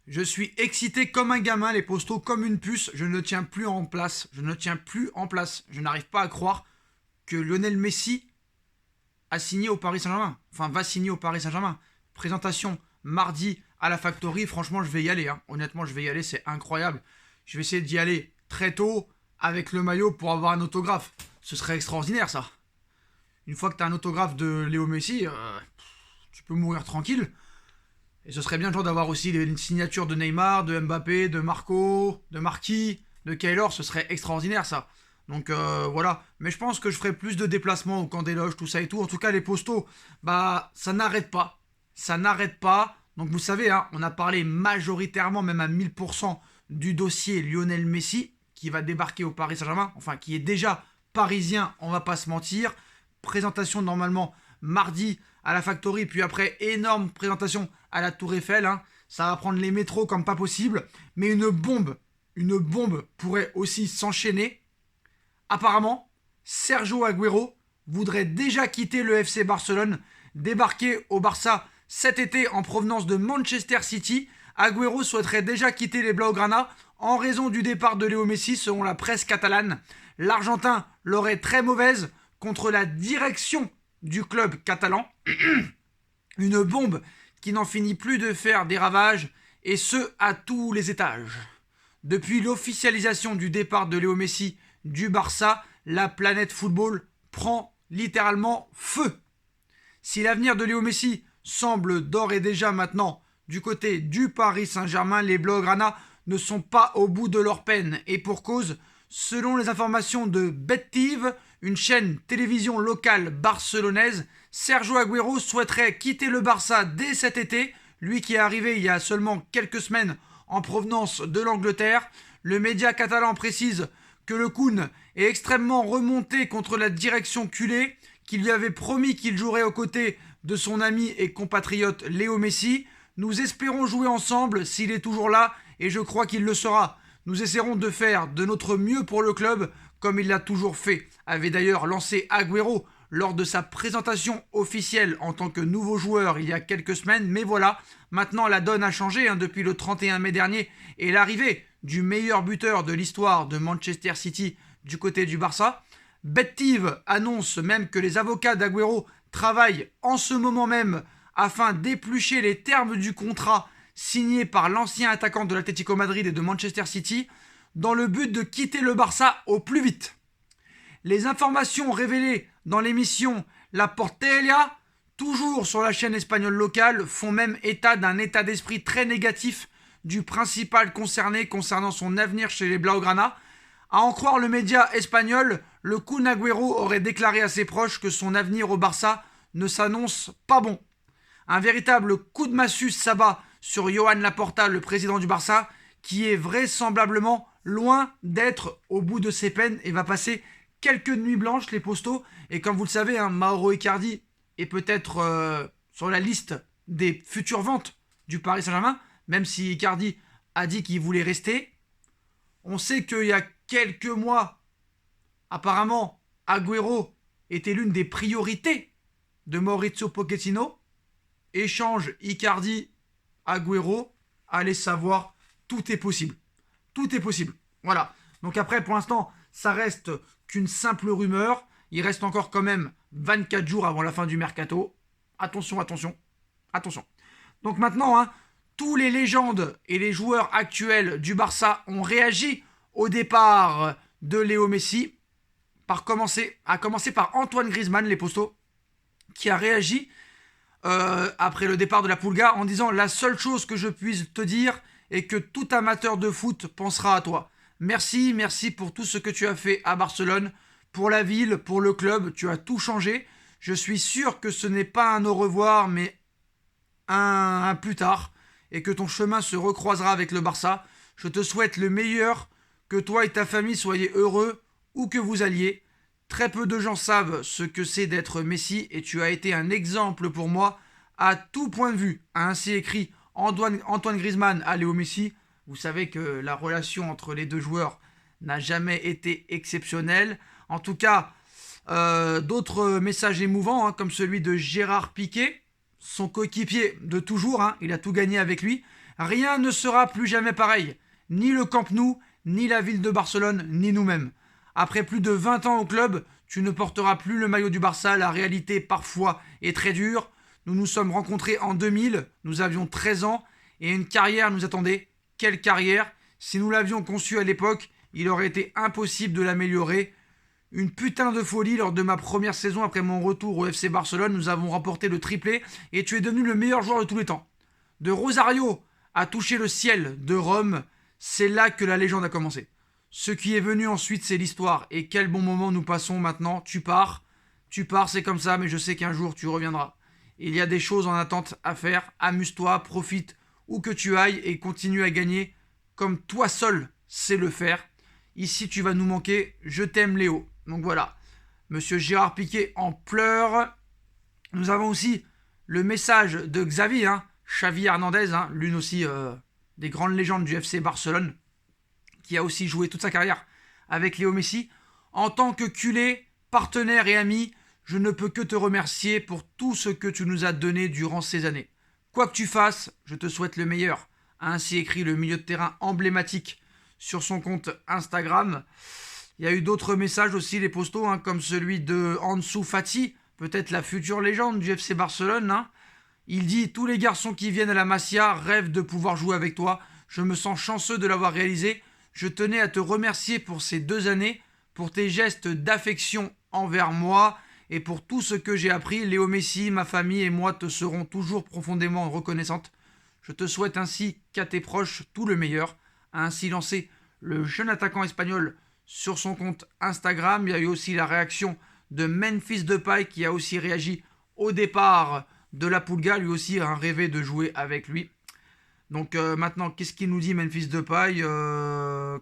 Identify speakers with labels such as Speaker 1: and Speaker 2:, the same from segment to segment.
Speaker 1: Je suis excité comme un gamin, les postos, comme une puce. Je ne tiens plus en place. Je ne tiens plus en place. Je n'arrive pas à croire que Lionel Messi a signé au Paris Saint-Germain. Enfin, va signer au Paris Saint-Germain. Présentation mardi à la Factory. Franchement, je vais y aller. Honnêtement, je vais y aller. C'est incroyable. Je vais essayer d'y aller très tôt avec le maillot pour avoir un autographe. Ce serait extraordinaire, ça. Une fois que tu as un autographe de Léo Messi, tu peux mourir tranquille. Et ce serait bien genre d'avoir aussi une signature de Neymar, de Mbappé, de Marco, de Marquis, de Keylor. Ce serait extraordinaire, ça. Donc voilà. Mais je pense que je ferai plus de déplacements au camp des loges, tout ça et tout. En tout cas, les postos, bah ça n'arrête pas. Ça n'arrête pas. Donc vous savez, on a parlé majoritairement, même à 1000%, du dossier Lionel Messi, qui va débarquer au Paris Saint-Germain. Enfin, qui est déjà parisien, on va pas se mentir. Présentation normalement mardi à la Factory, puis après énorme présentation à la Tour Eiffel. Ça va prendre les métros comme pas possible. Mais une bombe pourrait aussi s'enchaîner. Apparemment, Sergio Agüero voudrait déjà quitter le FC Barcelone, débarquer au Barça cet été en provenance de Manchester City. Agüero souhaiterait déjà quitter les Blaugrana en raison du départ de Léo Messi, selon la presse catalane. L'Argentin l'aurait très mauvaise contre la direction du club catalan. Une bombe qui n'en finit plus de faire des ravages, et ce à tous les étages. Depuis l'officialisation du départ de Léo Messi du Barça, la planète football prend littéralement feu. Si l'avenir de Léo Messi semble d'ores et déjà maintenant du côté du Paris Saint-Germain, les Blaugrana ne sont pas au bout de leur peine, et pour cause. Selon les informations de BetTiv, une chaîne télévision locale barcelonaise, Sergio Agüero souhaiterait quitter le Barça dès cet été, lui qui est arrivé il y a seulement quelques semaines en provenance de l'Angleterre. Le média catalan précise que le Kun est extrêmement remonté contre la direction culée, qui lui avait promis qu'il jouerait aux côtés de son ami et compatriote Léo Messi. Nous espérons jouer ensemble s'il est toujours là, et je crois qu'il le sera. Nous essaierons de faire de notre mieux pour le club, comme il l'a toujours fait, avait d'ailleurs lancé Agüero lors de sa présentation officielle en tant que nouveau joueur il y a quelques semaines. Mais voilà, maintenant la donne a changé depuis le 31 mai dernier, et l'arrivée du meilleur buteur de l'histoire de Manchester City du côté du Barça. BetTiv annonce même que les avocats d'Agüero travaillent en ce moment même afin d'éplucher les termes du contrat signé par l'ancien attaquant de l'Atlético Madrid et de Manchester City, dans le but de quitter le Barça au plus vite. Les informations révélées dans l'émission La Portelia, toujours sur la chaîne espagnole locale, font même état d'un état d'esprit très négatif du principal concerné concernant son avenir chez les Blaugrana. À en croire le média espagnol, le Kun Agüero aurait déclaré à ses proches que son avenir au Barça ne s'annonce pas bon. Un véritable coup de massue s'abat sur Joan Laporta, le président du Barça, qui est vraisemblablement loin d'être au bout de ses peines et va passer quelques nuits blanches, les postos. Et comme vous le savez, Mauro Icardi est peut-être sur la liste des futures ventes du Paris Saint-Germain, même si Icardi a dit qu'il voulait rester. On sait qu'il y a quelques mois, apparemment, Agüero était l'une des priorités de Maurizio Pochettino. Échange Icardi-Agüero, allez savoir, tout est possible. Tout est possible. Voilà. Donc après, pour l'instant, ça reste qu'une simple rumeur. Il reste encore quand même 24 jours avant la fin du mercato. Attention, attention, attention. Donc maintenant, tous les légendes et les joueurs actuels du Barça ont réagi au départ de Léo Messi, à commencer par Antoine Griezmann, les postos, qui a réagi après le départ de la Pulga en disant: la seule chose que je puisse te dire est que tout amateur de foot pensera à toi. Merci pour tout ce que tu as fait à Barcelone, pour la ville, pour le club, tu as tout changé. Je suis sûr que ce n'est pas un au revoir, mais un plus tard, et que ton chemin se recroisera avec le Barça. Je te souhaite le meilleur, que toi et ta famille soyez heureux où que vous alliez. Très peu de gens savent ce que c'est d'être Messi, et tu as été un exemple pour moi à tout point de vue, a ainsi écrit Antoine Griezmann à Léo Messi. Vous savez que la relation entre les deux joueurs n'a jamais été exceptionnelle. En tout cas, d'autres messages émouvants, comme celui de Gérard Piqué, son coéquipier de toujours, hein, il a tout gagné avec lui. Rien ne sera plus jamais pareil. Ni le Camp Nou, ni la ville de Barcelone, ni nous-mêmes. Après plus de 20 ans au club, tu ne porteras plus le maillot du Barça. La réalité, parfois, est très dure. Nous nous sommes rencontrés en 2000, nous avions 13 ans, et une carrière nous attendait. Quelle carrière! Si nous l'avions conçue à l'époque, il aurait été impossible de l'améliorer. Une putain de folie lors de ma première saison après mon retour au FC Barcelone. Nous avons remporté le triplé et tu es devenu le meilleur joueur de tous les temps. De Rosario à toucher le ciel de Rome, c'est là que la légende a commencé. Ce qui est venu ensuite, c'est l'histoire. Et quel bon moment nous passons maintenant. Tu pars, c'est comme ça, mais je sais qu'un jour tu reviendras. Il y a des choses en attente à faire. Amuse-toi, profite où que tu ailles et continue à gagner comme toi seul sais le faire. Ici, tu vas nous manquer. Je t'aime, Léo. Donc voilà. Monsieur Gérard Piqué en pleurs. Nous avons aussi le message de Xavi, Xavi Hernandez, l'une aussi des grandes légendes du FC Barcelone, qui a aussi joué toute sa carrière avec Léo Messi. En tant que culé, partenaire et ami, je ne peux que te remercier pour tout ce que tu nous as donné durant ces années. Quoi que tu fasses, je te souhaite le meilleur, a ainsi écrit le milieu de terrain emblématique sur son compte Instagram. Il y a eu d'autres messages aussi, les postos, comme celui de Ansu Fati, peut-être la future légende du FC Barcelone. Il dit « Tous les garçons qui viennent à la Masia rêvent de pouvoir jouer avec toi. Je me sens chanceux de l'avoir réalisé. Je tenais à te remercier pour ces 2 années, pour tes gestes d'affection envers moi et pour tout ce que j'ai appris. Léo Messi, ma famille et moi te serons toujours profondément reconnaissantes. Je te souhaite ainsi qu'à tes proches tout le meilleur. » A ainsi lancé le jeune attaquant espagnol sur son compte Instagram. Il y a eu aussi la réaction de Memphis Depay qui a aussi réagi au départ de la Pulga. Lui aussi a rêvé de jouer avec lui. Donc maintenant, qu'est-ce qu'il nous dit Memphis Depay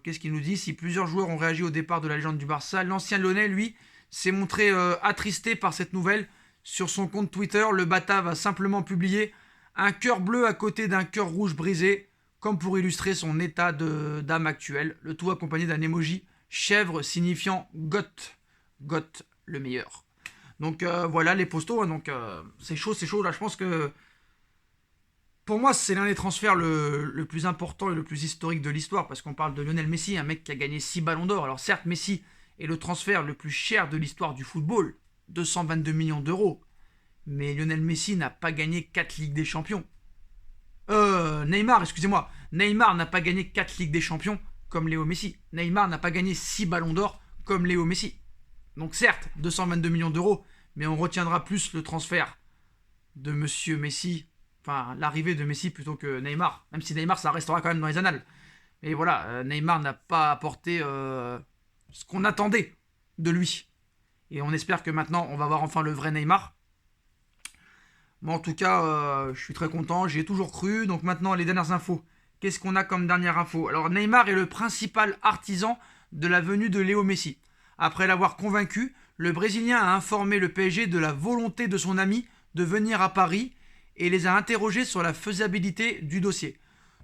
Speaker 1: Qu'est-ce qu'il nous dit? Si plusieurs joueurs ont réagi au départ de la légende du Barça, l'ancien Lyonnais, lui, s'est montré attristé par cette nouvelle. Sur son compte Twitter, le Batave a simplement publié un cœur bleu à côté d'un cœur rouge brisé, comme pour illustrer son état d'âme actuel. Le tout accompagné d'un emoji chèvre signifiant Goth. Goth, le meilleur. Donc voilà les postos. Donc c'est chaud. Là, je pense que pour moi, c'est l'un des transferts le plus important et le plus historique de l'histoire, parce qu'on parle de Lionel Messi, un mec qui a gagné 6 ballons d'or. Alors certes, Messi est le transfert le plus cher de l'histoire du football, 222 millions d'euros. Mais Lionel Messi n'a pas gagné 4 Ligues des Champions. Neymar, excusez-moi. Neymar n'a pas gagné 4 Ligues des Champions comme Léo Messi. Neymar n'a pas gagné 6 ballons d'or comme Léo Messi. Donc certes, 222 millions d'euros, mais on retiendra plus le transfert de Monsieur Messi, enfin l'arrivée de Messi plutôt que Neymar. Même si Neymar, ça restera quand même dans les annales. Mais voilà, Neymar n'a pas apporté ce qu'on attendait de lui. Et on espère que maintenant, on va voir enfin le vrai Neymar. Bon, en tout cas, je suis très content, j'y ai toujours cru. Donc maintenant, les dernières infos. Qu'est-ce qu'on a comme dernière info? Alors, Neymar est le principal artisan de la venue de Léo Messi. Après l'avoir convaincu, le Brésilien a informé le PSG de la volonté de son ami de venir à Paris et les a interrogés sur la faisabilité du dossier.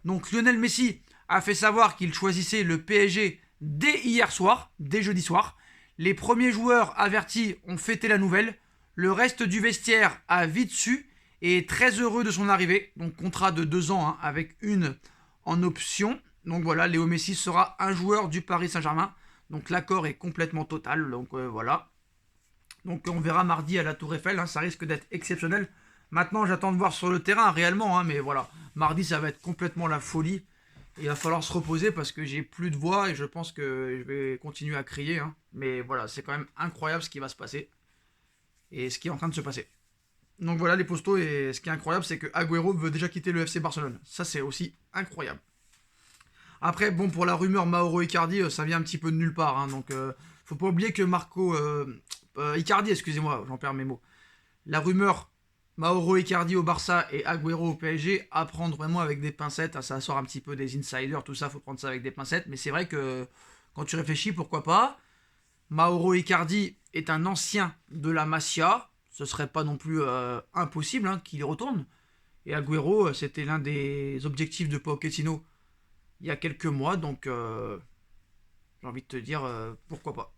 Speaker 1: Donc Lionel Messi a fait savoir qu'il choisissait le PSG dès hier soir, dès jeudi soir. Les premiers joueurs avertis ont fêté la nouvelle. Le reste du vestiaire a vite su et est très heureux de son arrivée. Donc contrat de 2 ans avec une en option. Donc voilà, Léo Messi sera un joueur du Paris Saint-Germain. Donc l'accord est complètement total. Donc voilà. Donc on verra mardi à la Tour Eiffel. Ça risque d'être exceptionnel. Maintenant, j'attends de voir sur le terrain réellement. Mais voilà, mardi, ça va être complètement la folie. Et il va falloir se reposer parce que j'ai plus de voix et je pense que je vais continuer à crier. Mais voilà, c'est quand même incroyable ce qui va se passer. Et ce qui est en train de se passer. Donc voilà les postos, et ce qui est incroyable, c'est que Agüero veut déjà quitter le FC Barcelone. Ça, c'est aussi incroyable. Après, bon, pour la rumeur Mauro Icardi, ça vient un petit peu de nulle part. Donc, faut pas oublier que Icardi, excusez-moi, j'en perds mes mots. La rumeur Mauro Icardi au Barça et Agüero au PSG, à prendre vraiment avec des pincettes. Ça sort un petit peu des insiders, tout ça, faut prendre ça avec des pincettes. Mais c'est vrai que quand tu réfléchis, pourquoi pas. Mauro Icardi est un ancien de la Masia. Ce serait pas non plus impossible qu'il y retourne. Et Agüero, c'était l'un des objectifs de Pochettino il y a quelques mois. Donc, j'ai envie de te dire, pourquoi pas.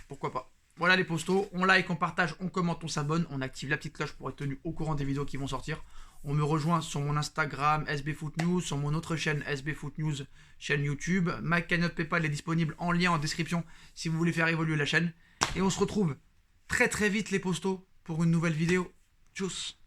Speaker 1: Pourquoi pas. Voilà les postos, on like, on partage, on commente, on s'abonne, on active la petite cloche pour être tenu au courant des vidéos qui vont sortir. On me rejoint sur mon Instagram SBFootNews, sur mon autre chaîne SBFootNews, chaîne YouTube. Ma cagnotte PayPal est disponible en lien en description si vous voulez faire évoluer la chaîne. Et on se retrouve très vite les postos pour une nouvelle vidéo. Tchuss.